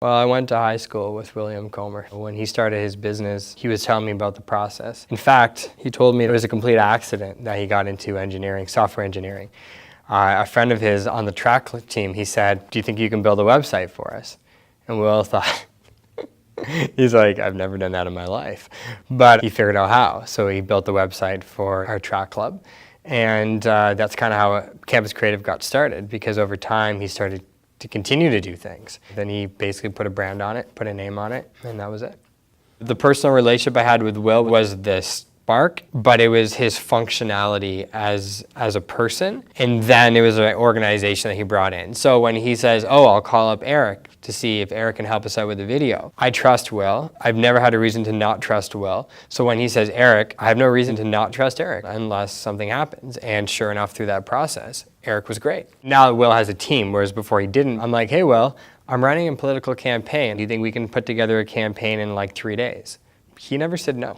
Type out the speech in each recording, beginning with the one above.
Well, I went to high school with William Comer. When he started his business, he was telling me about the process. In fact, he told me it was a complete accident that he got into engineering, software engineering. A friend of his on the track team, he said, "Do you think you can build a website for us?" And Will thought, he's like, "I've never done that in my life." But he figured out how. So he built the website for our track club. And that's kind of how Campus Creative got started, because over time he started to continue to do things. Then he basically put a brand on it, put a name on it, and that was it. The personal relationship I had with Will was the spark, but it was his functionality as a person, and then it was an organization that he brought in. So when he says, "Oh, I'll call up Eric to see if Eric can help us out with the video," I trust Will. I've never had a reason to not trust Will. So when he says Eric, I have no reason to not trust Eric unless something happens. And sure enough, through that process, Eric was great. Now Will has a team, whereas before he didn't. I'm like, "Hey, Will, I'm running a political campaign. Do you think we can put together a campaign in like 3 days?" He never said no.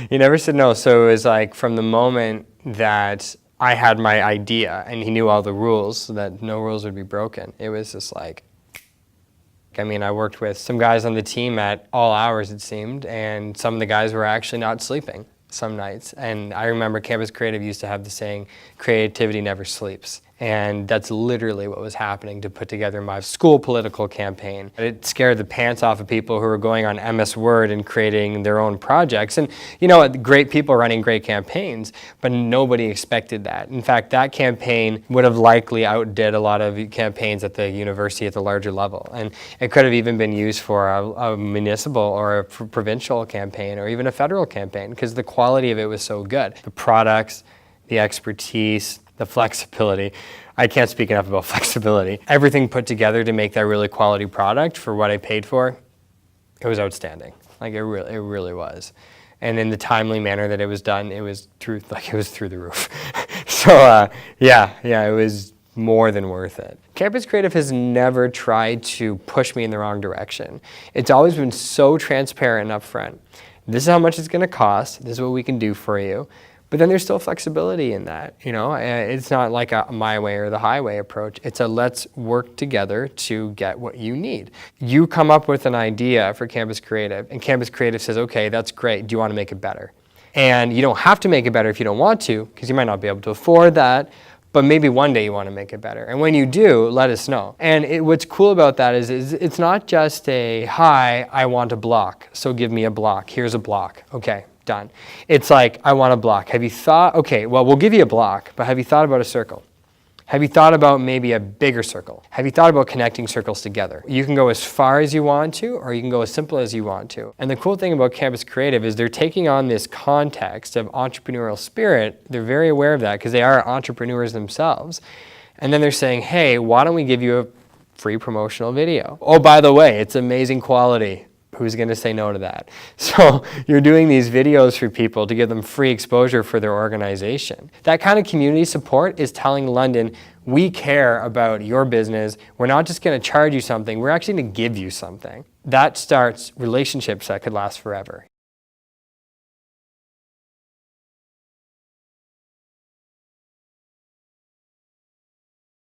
He never said no. So it was like from the moment that I had my idea and he knew all the rules so that no rules would be broken, it was just like, I mean, I worked with some guys on the team at all hours, it seemed, and some of the guys were actually not sleeping some nights. And I remember Campus Creative used to have the saying, "Creativity never sleeps." And that's literally what was happening to put together my school political campaign. It scared the pants off of people who were going on MS Word and creating their own projects. And you know, great people running great campaigns, but nobody expected that. In fact, that campaign would have likely outdid a lot of campaigns at the university at the larger level. And it could have even been used for a municipal or a provincial campaign or even a federal campaign, because the quality of it was so good. The products, the expertise, the flexibility. I can't speak enough about flexibility. Everything put together to make that really quality product for what I paid for, it was outstanding. Like it really was. And in the timely manner that it was done, it was through the roof. So yeah, it was more than worth it. Campus Creative has never tried to push me in the wrong direction. It's always been so transparent and upfront. This is how much it's going to cost. This is what we can do for you. But then there's still flexibility in that, you know. It's not like a my way or the highway approach. It's a let's work together to get what you need. You come up with an idea for Campus Creative, and Campus Creative says, "Okay, that's great. Do you want to make it better?" And you don't have to make it better if you don't want to, because you might not be able to afford that, but maybe one day you want to make it better. And when you do, let us know. And what's cool about that is it's not just a, "Hi, I want a block, so give me a block. Here's a block." Okay. Done. It's like, "I want a block. Have you thought, okay, well, we'll give you a block, but have you thought about a circle? Have you thought about maybe a bigger circle? Have you thought about connecting circles together?" You can go as far as you want to, or you can go as simple as you want to. And the cool thing about Campus Creative is they're taking on this context of entrepreneurial spirit. They're very aware of that because they are entrepreneurs themselves. And then they're saying, "Hey, why don't we give you a free promotional video? Oh, by the way, it's amazing quality. Who's going to say no to that?" So you're doing these videos for people to give them free exposure for their organization. That kind of community support is telling London, we care about your business. We're not just going to charge you something. We're actually going to give you something. That starts relationships that could last forever.